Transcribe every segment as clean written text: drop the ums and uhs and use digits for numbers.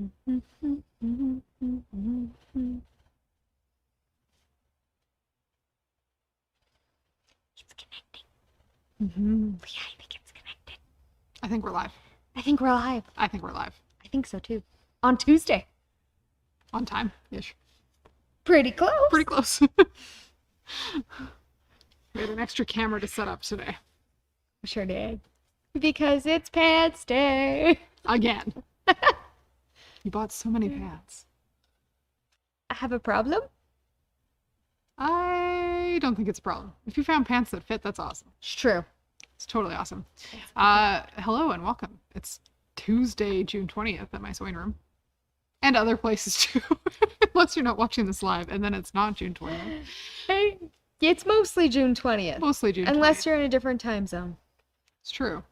It's connecting. Mm-hmm. Yeah, I think it's connected. I think we're live. I think we're live. I think we're live. I think so too. On Tuesday. On time-ish. Pretty close. Pretty close. We had an extra camera to set up today. Sure did. Because it's pants day. Again. You bought so many pants. I have a problem? I don't think it's a problem. If you found pants that fit, that's awesome. It's true. It's totally awesome. Hello and welcome. It's Tuesday, June 20th at my sewing room. And other places too. Unless you're not watching this live, and then it's not June 20th. Hey, it's mostly June 20th. Mostly June 20th. Unless you're in a different time zone. It's true.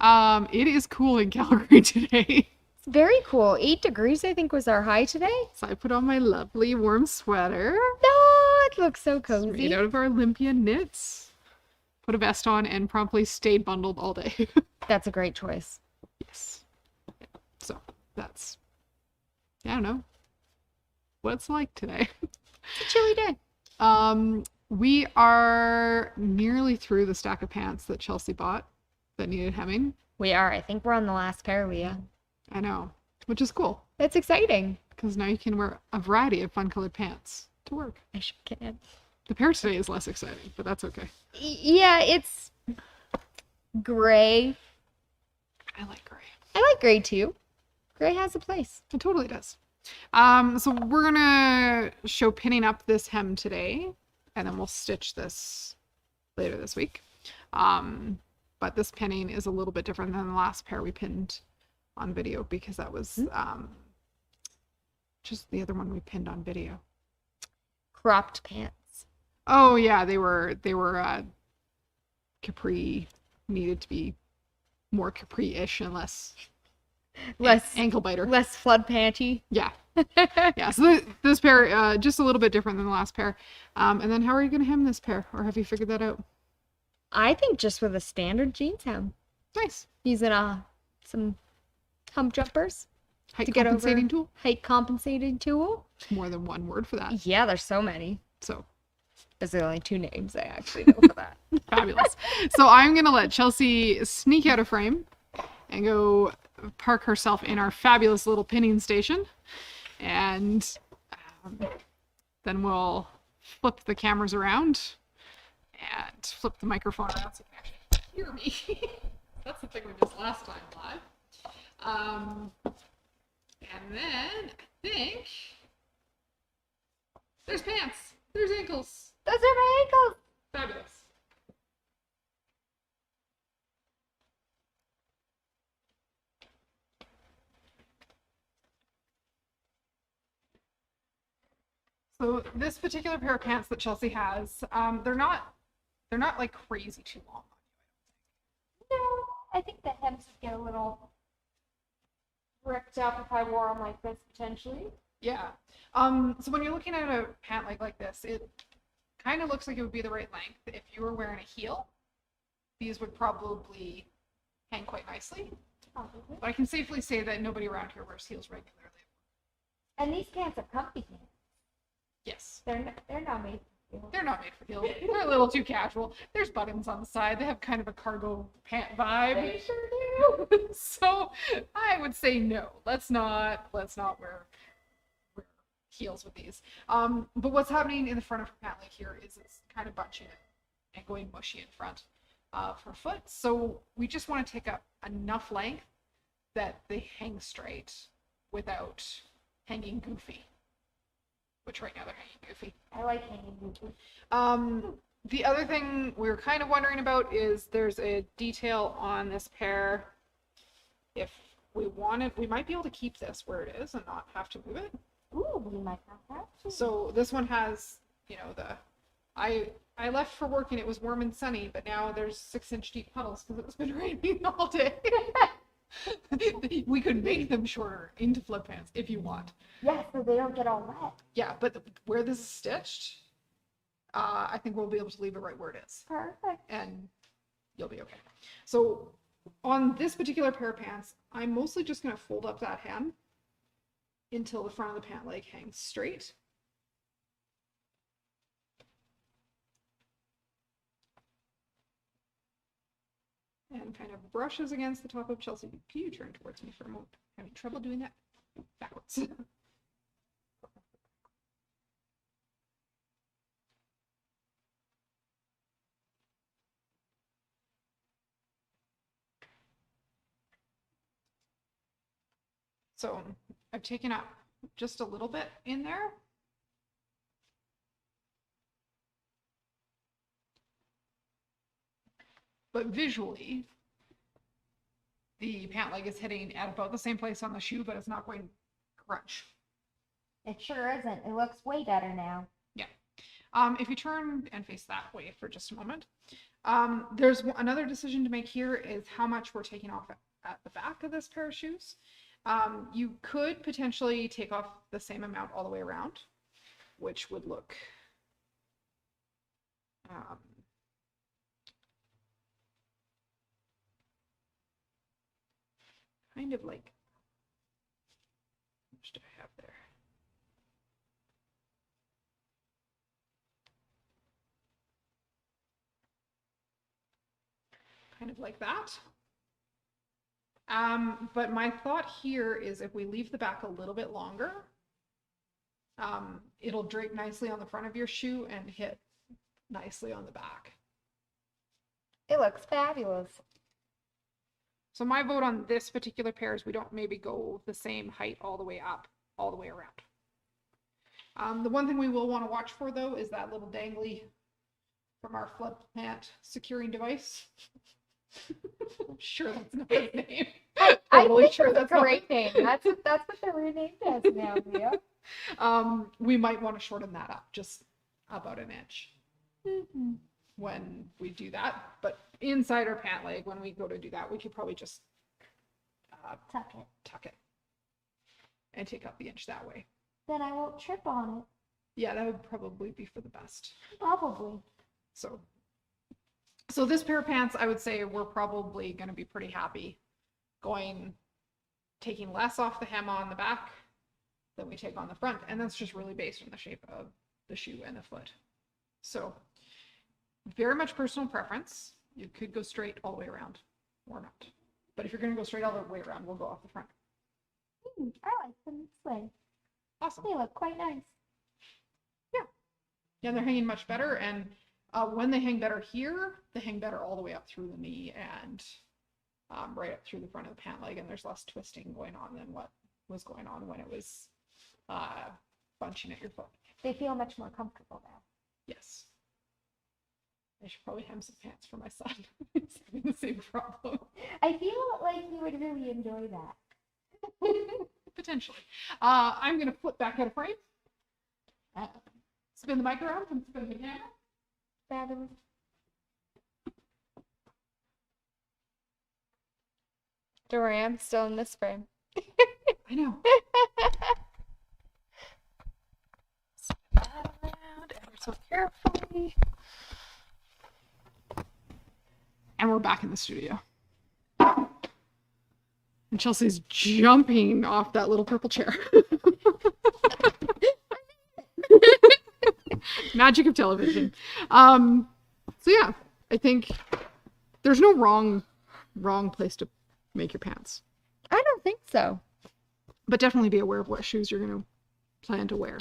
It is cool in Calgary today. It's very cool. 8 degrees, I think, was our high today. So I put on my lovely warm sweater. Oh, it looks so It's cozy. made out of our Olympia knits. Put a vest on and promptly stayed bundled all day. That's a great choice. Yes. So that's, I don't know what it's like today. It's a chilly day. We are nearly through the stack of pants that Chelsea bought that needed hemming. We are. I think we're on the last pair, Leah. I know, which is cool That's exciting. because now you can wear a variety of fun colored pants to work. I sure can. The pair today is less exciting, but that's okay. Yeah, it's gray. I like gray. I like gray too. Gray has a place. It totally does. So we're gonna show pinning up this hem today, and then we'll stitch this later this week. But this pinning is a little bit different than the last pair we pinned on video because that was just the other one we pinned on video. Cropped pants. Oh yeah, they were capri, needed to be more capri-ish and less ankle biter. Less flood panty. Yeah. Yeah, so this pair, just a little bit different than the last pair. And then how are you going to hem this pair? Or have you figured that out? I think just with a standard jeans hem. Nice. Using some hump jumpers. Height to get compensating over tool? Height compensating tool. More than one word for that. Yeah, there's so many. So There's the only 2 names I actually know for that. fabulous. So I'm going to let Chelsea sneak out of frame and go park herself in our fabulous little pinning station. And then we'll flip the cameras around and flip the microphone around so you can actually hear me. That's the thing we missed last time live. And then I think there's pants. There's ankles. Those are my ankles. Fabulous. So this particular pair of pants that Chelsea has, they're not like crazy too long. No, I think the hems would get a little ripped up if I wore them like this potentially. Yeah. So when you're looking at a pant like this, it kind of looks like it would be the right length. If you were wearing a heel, these would probably hang quite nicely. Probably. But I can safely say that nobody around here wears heels regularly. And these pants are comfy pants. Yes. They're not made for heels. They're not made for heels. They're a little too casual. There's buttons on the side. They have kind of a cargo pant vibe. They sure do. So I would say no. Let's not wear heels with these. But what's happening in the front of her pant leg here is it's kind of bunching it and going mushy in front of her foot. So we just want to take up enough length that they hang straight without hanging goofy. Which right now they're hanging goofy. I like hanging goofy. The other thing we were kind of wondering about is there's a detail on this pair. If we wanted, we might be able to keep this where it is and not have to move it. Ooh, we might have that. So this one has, you know, I left for work and it was warm and sunny, but now there's 6-inch deep puddles because it's been raining all day. We could make them shorter into flip pants if you want. Yeah, so they don't get all wet. Yeah, but where this is stitched, I think we'll be able to leave it right where it is. Perfect. And you'll be okay. So on this particular pair of pants, I'm mostly just going to fold up that hem until the front of the pant leg hangs straight. And kind of brushes against the top of Chelsea. Can you turn towards me for a moment? I'm having trouble doing that backwards. So I've taken up just a little bit in there. But visually, the pant leg is hitting at about the same place on the shoe, but it's not going crunch. It sure isn't. It looks way better now. Yeah. If you turn and face that way for just a moment, there's another decision to make here is how much we're taking off at the back of this pair of shoes. You could potentially take off the same amount all the way around, which would look kind of like, how much do I have there? Kind of like that. But my thought here is if we leave the back a little bit longer, it'll drape nicely on the front of your shoe and hit nicely on the back. It looks fabulous. So my vote on this particular pair is we don't maybe go the same height all the way up, all the way around. The one thing we will want to watch for though is that little dangly from our flood pant securing device. I'm sure that's not his name. Totally sure that's a great name. That's what they're renamed as now, Leah. We might want to shorten that up just about an inch Mm-hmm. when we do that. But inside our pant leg, when we go to do that, we could probably just tuck it and take up the inch that way. Then I won't trip on it. Yeah, that would probably be for the best. Probably. So this pair of pants, I would say we're probably going to be pretty happy taking less off the hem on the back than we take on the front. And that's just really based on the shape of the shoe and the foot. So very much personal preference. You could go straight all the way around or not. But if you're going to go straight all the way around, we'll go off the front. I like them this way. Awesome. They look quite nice. Yeah, they're hanging much better. And when they hang better here, they hang better all the way up through the knee and right up through the front of the pant leg. And there's less twisting going on than what was going on when it was bunching at your foot. They feel much more comfortable now. Yes. I should probably hem some pants for my son. He's having the same problem. I feel like you would really enjoy that. Potentially. I'm going to flip back out of frame. Spin the mic around and spin the camera. Fabulous. Don't worry, I'm still in this frame. I know. Spin that around ever so carefully. And we're back in the studio. And Chelsea's jumping off that little purple chair. Magic of television. So yeah, I think there's no wrong place to make your pants. I don't think so. But definitely be aware of what shoes you're going to plan to wear.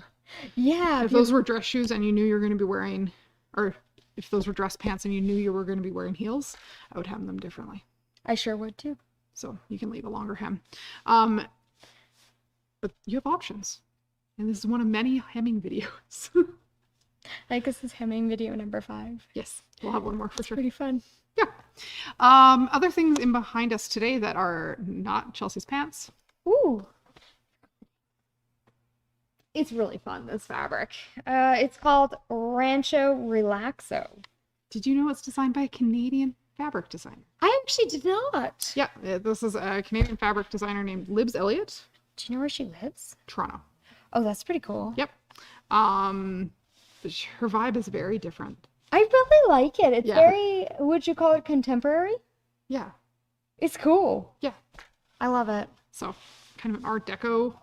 Yeah. If those were dress shoes and you knew you were going to be wearing, or if those were dress pants and you knew you were going to be wearing heels, I would hem them differently. I sure would too. So you can leave a longer hem. But you have options. And this is one of many hemming videos. I think this is hemming video number 5. Yes, we'll have one more for sure. Pretty fun. Yeah. Other things in behind us today that are not Chelsea's pants. Ooh. It's really fun, this fabric. It's called Rancho Relaxo. Did you know it's designed by a Canadian fabric designer? I actually did not. Yeah, this is a Canadian fabric designer named Libs Elliott. Do you know where she lives? Toronto. Oh, that's pretty cool. Yep. Her vibe is very different. I really like it. It's Yeah. very, would you call it contemporary? Yeah. It's cool. Yeah. I love it. So kind of an Art Deco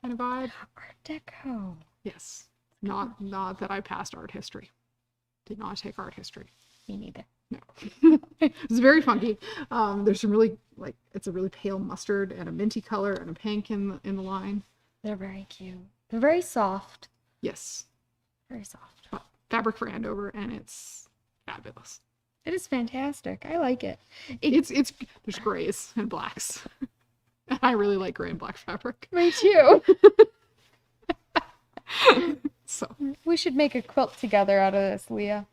kind of vibe. Art Deco. Yes. Not that I passed art history. Did not take art history. Me neither. No. It's very funky. There's some really, like, it's a really pale mustard and a minty color and a pink in the line. They're very cute. They're very soft. Yes. Very soft. Fabric for Andover, and it's fabulous. It is fantastic. I like it. It's there's grays and blacks. And I really like gray and black fabric. Me too. So. We should make a quilt together out of this, Leah.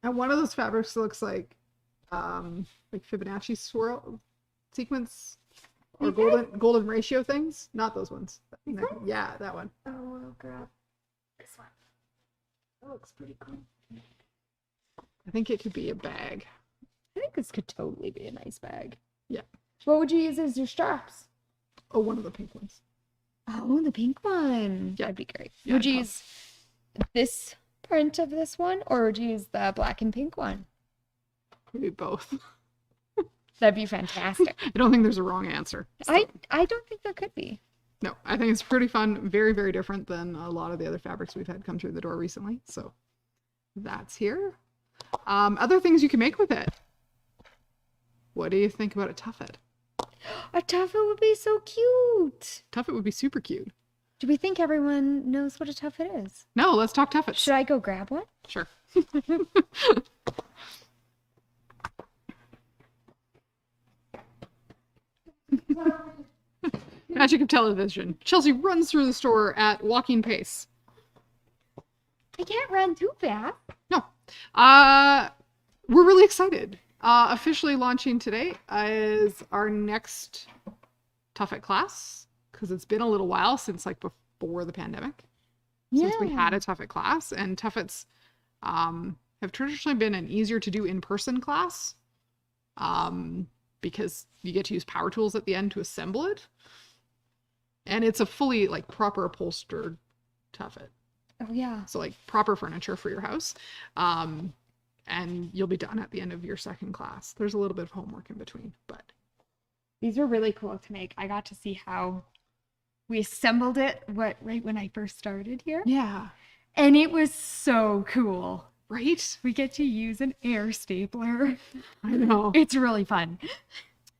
And one of those fabrics looks like Fibonacci swirl sequence or golden ratio things. Not those ones. Yeah, that one. Oh, I'll grab this one. That looks pretty cool. I think it could be a bag. I think this could totally be a nice bag. Yeah. What would you use as your straps? Oh, one of the pink ones. Oh, the pink one. Yeah. That'd be great. Yeah, Would you use this print of this one, or would you use the black and pink one? Maybe both. That'd be fantastic. I don't think there's a wrong answer. So. I don't think there could be. No, I think it's pretty fun. Very, very different than a lot of the other fabrics we've had come through the door recently. So that's here. Other things you can make with it. What do you think about a tuffet? A tuffet would be so cute. Tuffet would be super cute. Do we think everyone knows what a tuffet is? No, let's talk tuffets. Should I go grab one? Sure. Magic of television. Chelsea runs through the store at walking pace. I can't run too fast. No. We're really excited. Officially launching today is our next Tuffet class, because it's been a little while since like before the pandemic. Since we had a Tuffet class, and Tuffets have traditionally been an easier to do in-person class because you get to use power tools at the end to assemble it. And it's a fully like proper upholstered Tuffet. Oh yeah. So like proper furniture for your house. And you'll be done at the end of your second class. There's a little bit of homework in between, but these were really cool to make. I got to see how we assembled it right when I first started here. yeah. And it was so cool. Right? We get to use an air stapler. I know. It's really fun.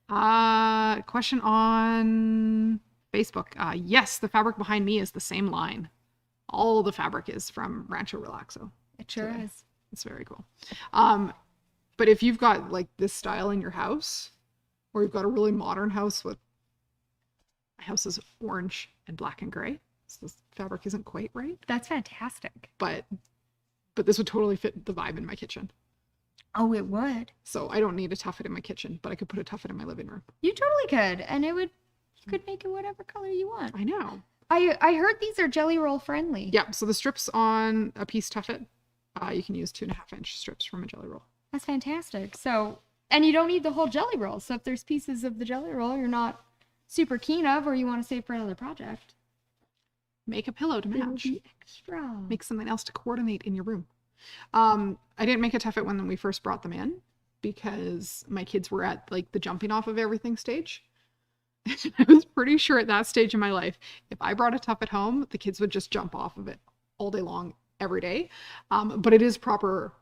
Question on Facebook. Yes, the fabric behind me is the same line. All the fabric is from Rancho Relaxo. It sure today. is. It's very cool. But if you've got like this style in your house, or you've got a really modern house with, my house is orange and black and gray, so this fabric isn't quite right. That's fantastic. But this would totally fit the vibe in my kitchen. Oh, it would. So I don't need a tuffet in my kitchen, but I could put a tuffet in my living room. You totally could. And you could make it whatever color you want. I know. I heard these are jelly roll friendly. Yeah, so the strips on a piece tuffet, you can use 2.5-inch strips from a jelly roll. That's fantastic. So, and you don't need the whole jelly roll. So if there's pieces of the jelly roll you're not super keen of, or you want to save for another project, Make a pillow to it'll match. be extra. Make something else to coordinate in your room. I didn't make a tuffet when we first brought them in because my kids were at like the jumping off of everything stage. I was pretty sure at that stage in my life, if I brought a tuffet home, the kids would just jump off of it all day long, every day. But it is proper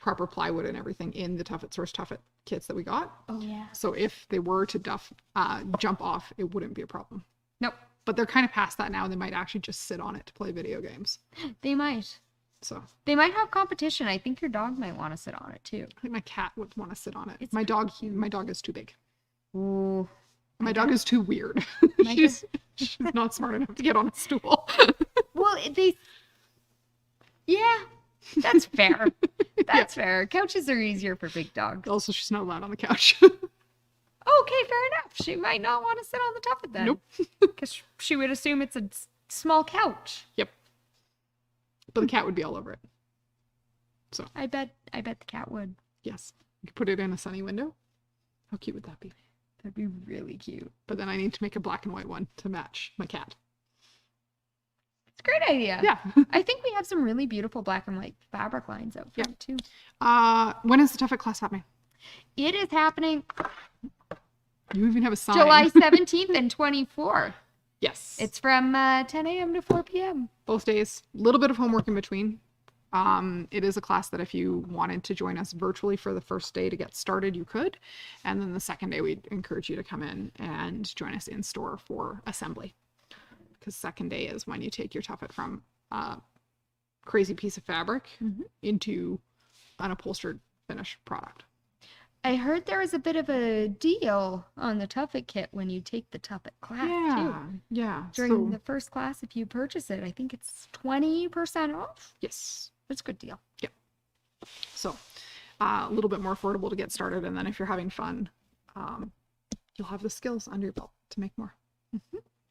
plywood and everything in the Tuffet Source Tuffet kits that we got. Oh yeah. So if they were to jump off, it wouldn't be a problem. Nope. But they're kind of past that now, and they might actually just sit on it to play video games. They might. So They might have competition. I think your dog might want to sit on it too. I think my cat would want to sit on it. It's My dog is too big. Ooh. My dog is too weird. My she's not smart enough to get on a stool. Well, yeah, that's fair. That's fair. Couches are easier for big dogs. Also, she's not allowed on the couch. Okay, fair enough. She might not want to sit on the tuffet then. Nope. Because she would assume it's a small couch. Yep. But the cat would be all over it. So I bet the cat would. yes, you could put it in a sunny window. How cute would that be? That'd be really cute. But then I need to make a black and white one to match my cat. It's a great idea. Yeah. I think we have some really beautiful black and white fabric lines out front too. When is the Tuffet class happening? It is happening You even have a sign. July 17th and 24th. Yes. It's from 10 a.m. to 4 p.m. Both days. A little bit of homework in between. It is a class that if you wanted to join us virtually for the first day to get started, you could. And then the second day, we'd encourage you to come in and join us in store for assembly. Because second day is when you take your tuffet from a crazy piece of fabric into an upholstered finished product. I heard there was a bit of a deal on the tuffet kit when you take the tuffet class too. Yeah. During the first class, if you purchase it, I think it's 20% off. Yes. That's a good deal. Yeah. So a little bit more affordable to get started. And then if you're having fun, you'll have the skills under your belt to make more.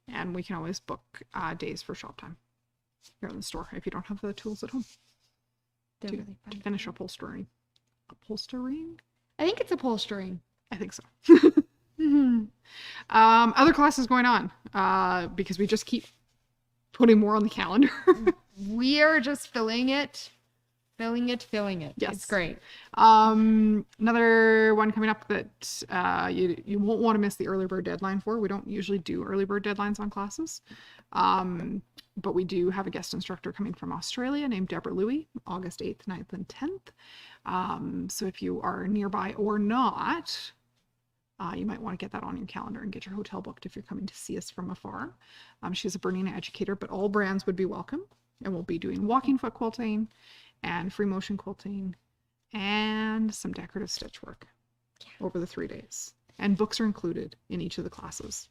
And we can always book days for shop time here in the store if you don't have the tools at home They're to really fun. finish upholstering. Upholstering? I think it's upholstering. I think so. Mm-hmm. Other classes going on because we just keep putting more on the calendar. We are just filling it. Yes. It's great. Another one coming up that you won't want to miss the early bird deadline for. We don't usually do early bird deadlines on classes. But we do have a guest instructor coming from Australia named Deborah Louie, August 8th, 9th, and 10th. So if you are nearby or not, you might want to get that on your calendar and get your hotel booked if you're coming to see us from afar. She's a Bernina educator, but all brands would be welcome. And we'll be doing walking foot quilting and free motion quilting and some decorative stitch work over the 3 days. And books are included in each of the classes.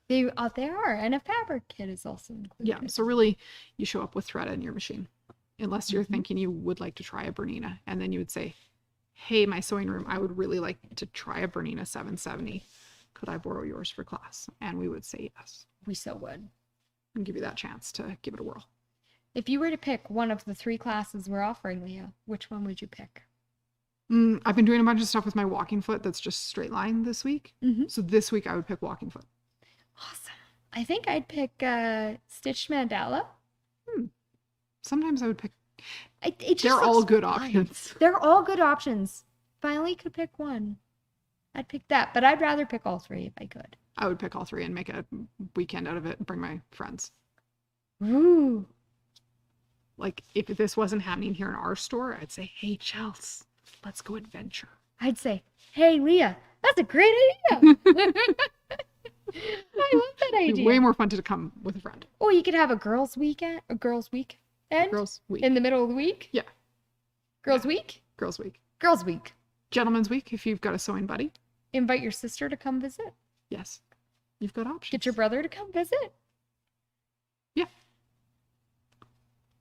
They are, and a fabric kit is also included. Yeah, so really you show up with thread in your machine, unless you're thinking you would like to try a Bernina, and then you would say, hey, my sewing room, I would really like to try a Bernina 770. Could I borrow yours for class? And we would say yes. We so would. And give you that chance to give it a whirl. If you were to pick one of the 3 classes we're offering, Leah, which one would you pick? I've been doing a bunch of stuff with my walking foot that's just straight line this week. So this week I would pick walking foot. Awesome. I think I'd pick Stitched Mandala. Sometimes I would pick. It just They're all looks good fun. options. They're all good options. If I only could pick one, I'd pick that. But I'd rather pick all 3 if I could. I would pick all 3 and make a weekend out of it and bring my friends. Ooh. Like, if this wasn't happening here in our store, I'd say, hey, Chels, let's go adventure. I'd say, hey, Leah, that's a great idea. I love that It'd be idea. way more fun to come with a friend. Oh, you could have a girls' weekend, Girls week. in the middle of the week. Yeah. Girls' week. Girls week. Girls' week. Gentlemen's week, if you've got a sewing buddy. Invite your sister to come visit. Yes. You've got options. Get your brother to come visit. Yeah.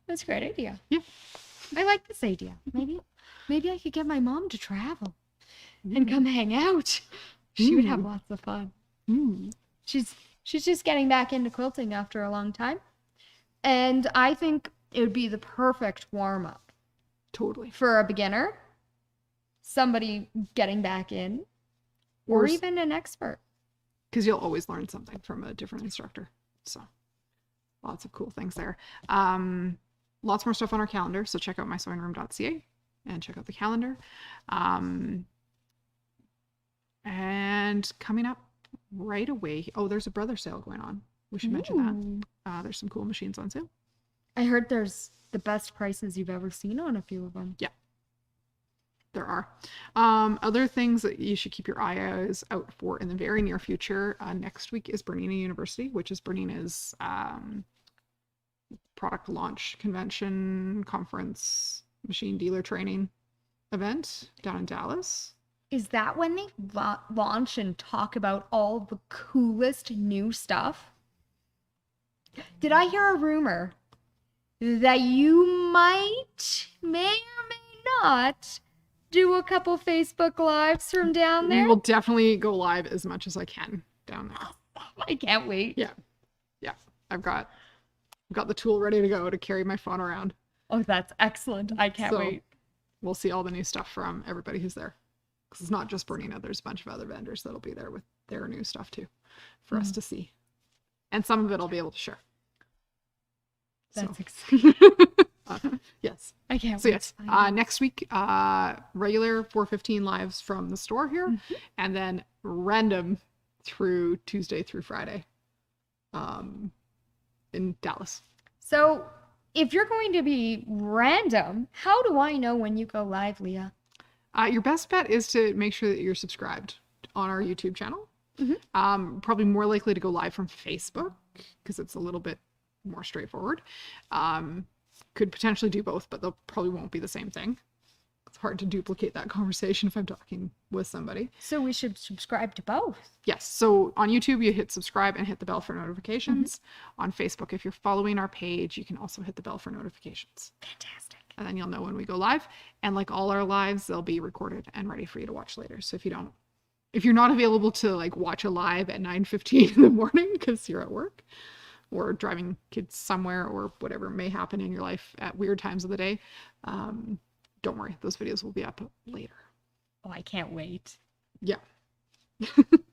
That's a great idea. Yeah. I like this idea. Maybe I could get my mom to travel and come hang out. She would have lots of fun. She's just getting back into quilting after a long time. And I think it would be the perfect warm-up Totally. for a beginner, somebody getting back in, or s- even an expert. Because you'll always learn something from a different instructor. So lots of cool things there. Lots more stuff on our calendar. So check out mysewingroom.ca and check out the calendar. And coming up right away. Oh, there's a brother sale going on. We should mention that. There's some cool machines on sale. I heard there's the best prices you've ever seen on a few of them. Yeah. There are. Other things that you should keep your eyes out for in the very near future. Next week is Bernina University, which is Bernina's product launch convention, conference, machine dealer training event down in Dallas. Is that when they launch and talk about all the coolest new stuff? Did I hear a rumor that you may or may not do a couple Facebook Lives from down there? We will definitely go live as much as I can down there. I can't wait. Yeah. I've got the tool ready to go to carry my phone around. Oh, that's excellent. I can't So, wait. We'll see all the new stuff from everybody who's there. Because it's not just Bernina. There's a bunch of other vendors that'll be there with their new stuff too for us to see. And some of it I'll be able to share. That's So. exciting. Yes. I can't So wait. yes, next week, regular 4:15 lives from the store here, and then random through Tuesday through Friday. in Dallas. So, if you're going to be random, how do I know when you go live, Leah? Your best bet is to make sure that you're subscribed on our YouTube channel. Probably more likely to go live from Facebook because it's a little bit more straightforward. Could potentially do both, but they'll probably won't be the same thing. It's hard to duplicate that conversation if I'm talking with somebody. So we should subscribe to both. Yes. So on YouTube, you hit subscribe and hit the bell for notifications. On Facebook, if you're following our page, you can also hit the bell for notifications. Fantastic. And then you'll know when we go live. And like all our lives, they'll be recorded and ready for you to watch later. So if you're not available to like watch a live at 9:15 in the morning because you're at work or driving kids somewhere or whatever may happen in your life at weird times of the day, don't worry, those videos will be up later. Oh, I can't wait. Yeah.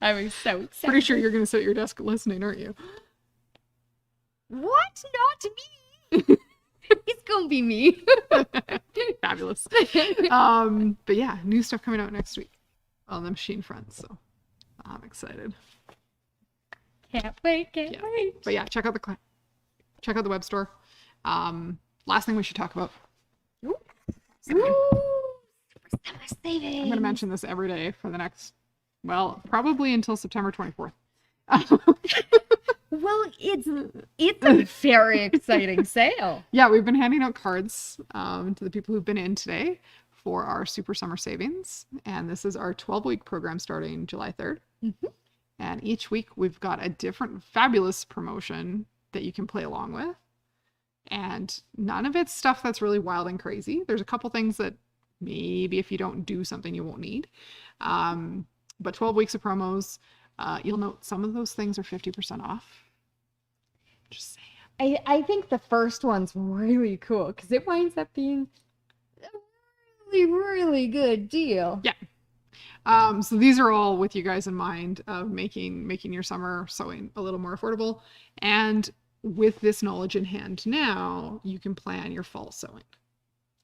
I'm so excited. Pretty sure you're going to sit at your desk listening, aren't you? What? Not me. It's gonna be me. Fabulous. But yeah, new stuff coming out next week on the machine front, so I'm excited. Can't wait. But yeah, check out the web store. Last thing we should talk about. Ooh, summer savings. I'm going to mention this every day for the next, well, probably until September 24th. Well, it's a very exciting sale. Yeah, we've been handing out cards to the people who've been in today for our Super Summer Savings. And this is our 12-week program starting July 3rd. And each week we've got a different fabulous promotion that you can play along with. And none of it's stuff that's really wild and crazy. There's a couple things that maybe if you don't do something you won't need. But 12 weeks of promos, you'll note some of those things are 50% off. Just saying. I think the first one's really cool because it winds up being a really, really good deal. Yeah. So these are all with you guys in mind of making your summer sewing a little more affordable. And with this knowledge in hand now, you can plan your fall sewing.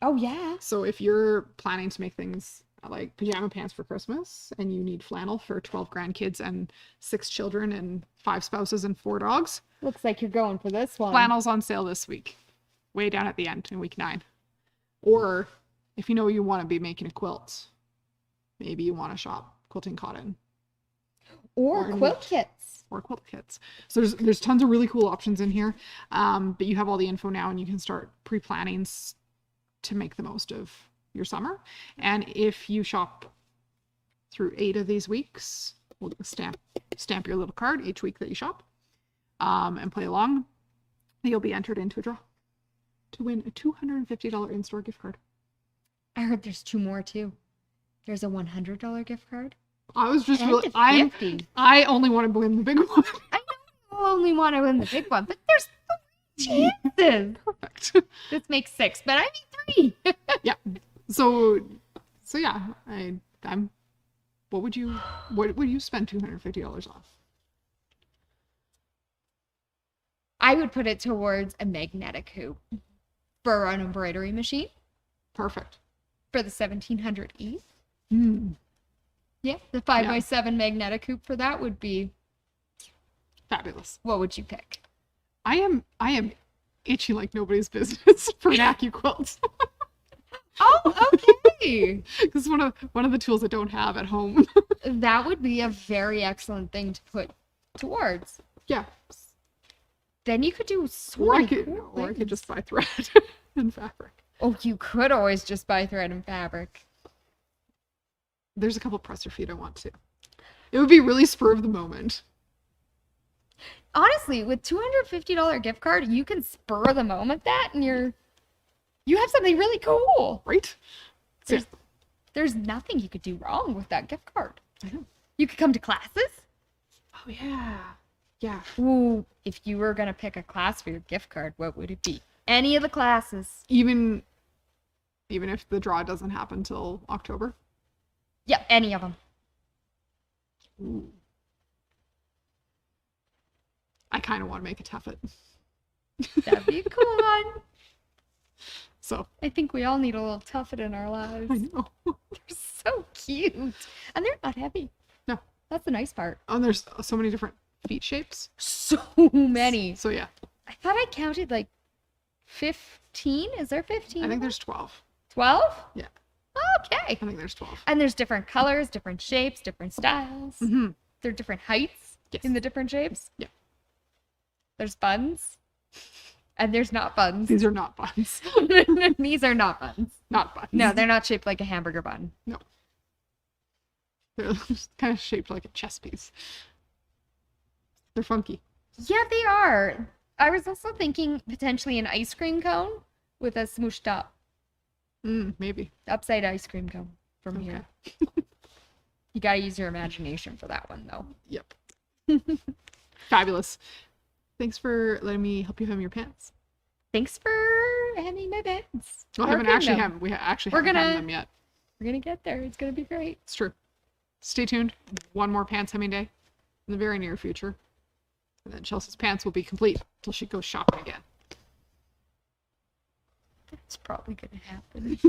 Oh, yeah. So if you're planning to make things like pajama pants for Christmas and you need flannel for 12 grandkids and 6 children and 5 spouses and 4 dogs. Looks like you're going for this one. Flannel's on sale this week, way down at the end in week 9. Or if you know you want to be making a quilt, maybe you want to shop quilting cotton. Or quilt kits. Or quilt kits. So there's tons of really cool options in here. But you have all the info now and you can start pre-planning to make the most of your summer. And if you shop through 8 of these weeks, we'll stamp your little card each week that you shop and play along. You'll be entered into a draw to win a $250 in-store gift card. I heard there's 2 more too. There's a $100 gift card. I was just And really, a 50. I only want to win the big one. I know you only want to win the big one, but there's 3 chances. Perfect. This makes 6, but I mean 3. Yeah. So yeah, what would you spend $250 on? I would put it towards a magnetic hoop for an embroidery machine Perfect. for the 1700E. Mm. Yeah, the 5x7 magnetic hoop for that would be. Fabulous. What would you pick? I am itchy like nobody's business for an AccuQuilt. Oh, okay. This is one of the tools I don't have at home. That would be a very excellent thing to put towards. Yeah. Then you could do so Or I many could cool or I could things. just buy thread and fabric. Oh, you could always just buy thread and fabric. There's a couple presser feet I want to. It would be really spur of the moment. Honestly, with $250 gift card, you can spur the moment that and you have something really cool. Right? So, yeah. There's nothing you could do wrong with that gift card. I know. You could come to classes. Oh yeah. Yeah. Ooh, if you were gonna pick a class for your gift card, what would it be? Any of the classes. Even if the draw doesn't happen till October. Yep, any of them. Ooh. I kind of want to make a tuffet. That'd be a cool one. So I think we all need a little tuffet in our lives. I know. They're so cute. And they're not heavy. No. That's the nice part. And there's so many different feet shapes. So many. So yeah, I thought I counted like 15. Is there 15? I think there's 12. 12? Yeah. Okay. I think there's 12. And there's different colors, different shapes, different styles. Mm-hmm. There are different heights Yes. in the different shapes. Yeah. There's buns. And there's not buns. These are not buns. These are not buns. Not buns. No, they're not shaped like a hamburger bun. No. They're kind of shaped like a chess piece. They're funky. Yeah, they are. I was also thinking potentially an ice cream cone with a smooshed up, Maybe. upside ice cream cone from Okay. here. You gotta use your imagination for that one, though. Yep. Fabulous. Thanks for letting me help you hem your pants. Thanks for hemming my pants. Well, I haven't actually hemmed. We actually haven't hemmed them yet. We're gonna get there. It's gonna be great. It's true. Stay tuned. One more pants hemming day in the very near future. And then Chelsea's pants will be complete until she goes shopping again. That's probably gonna happen.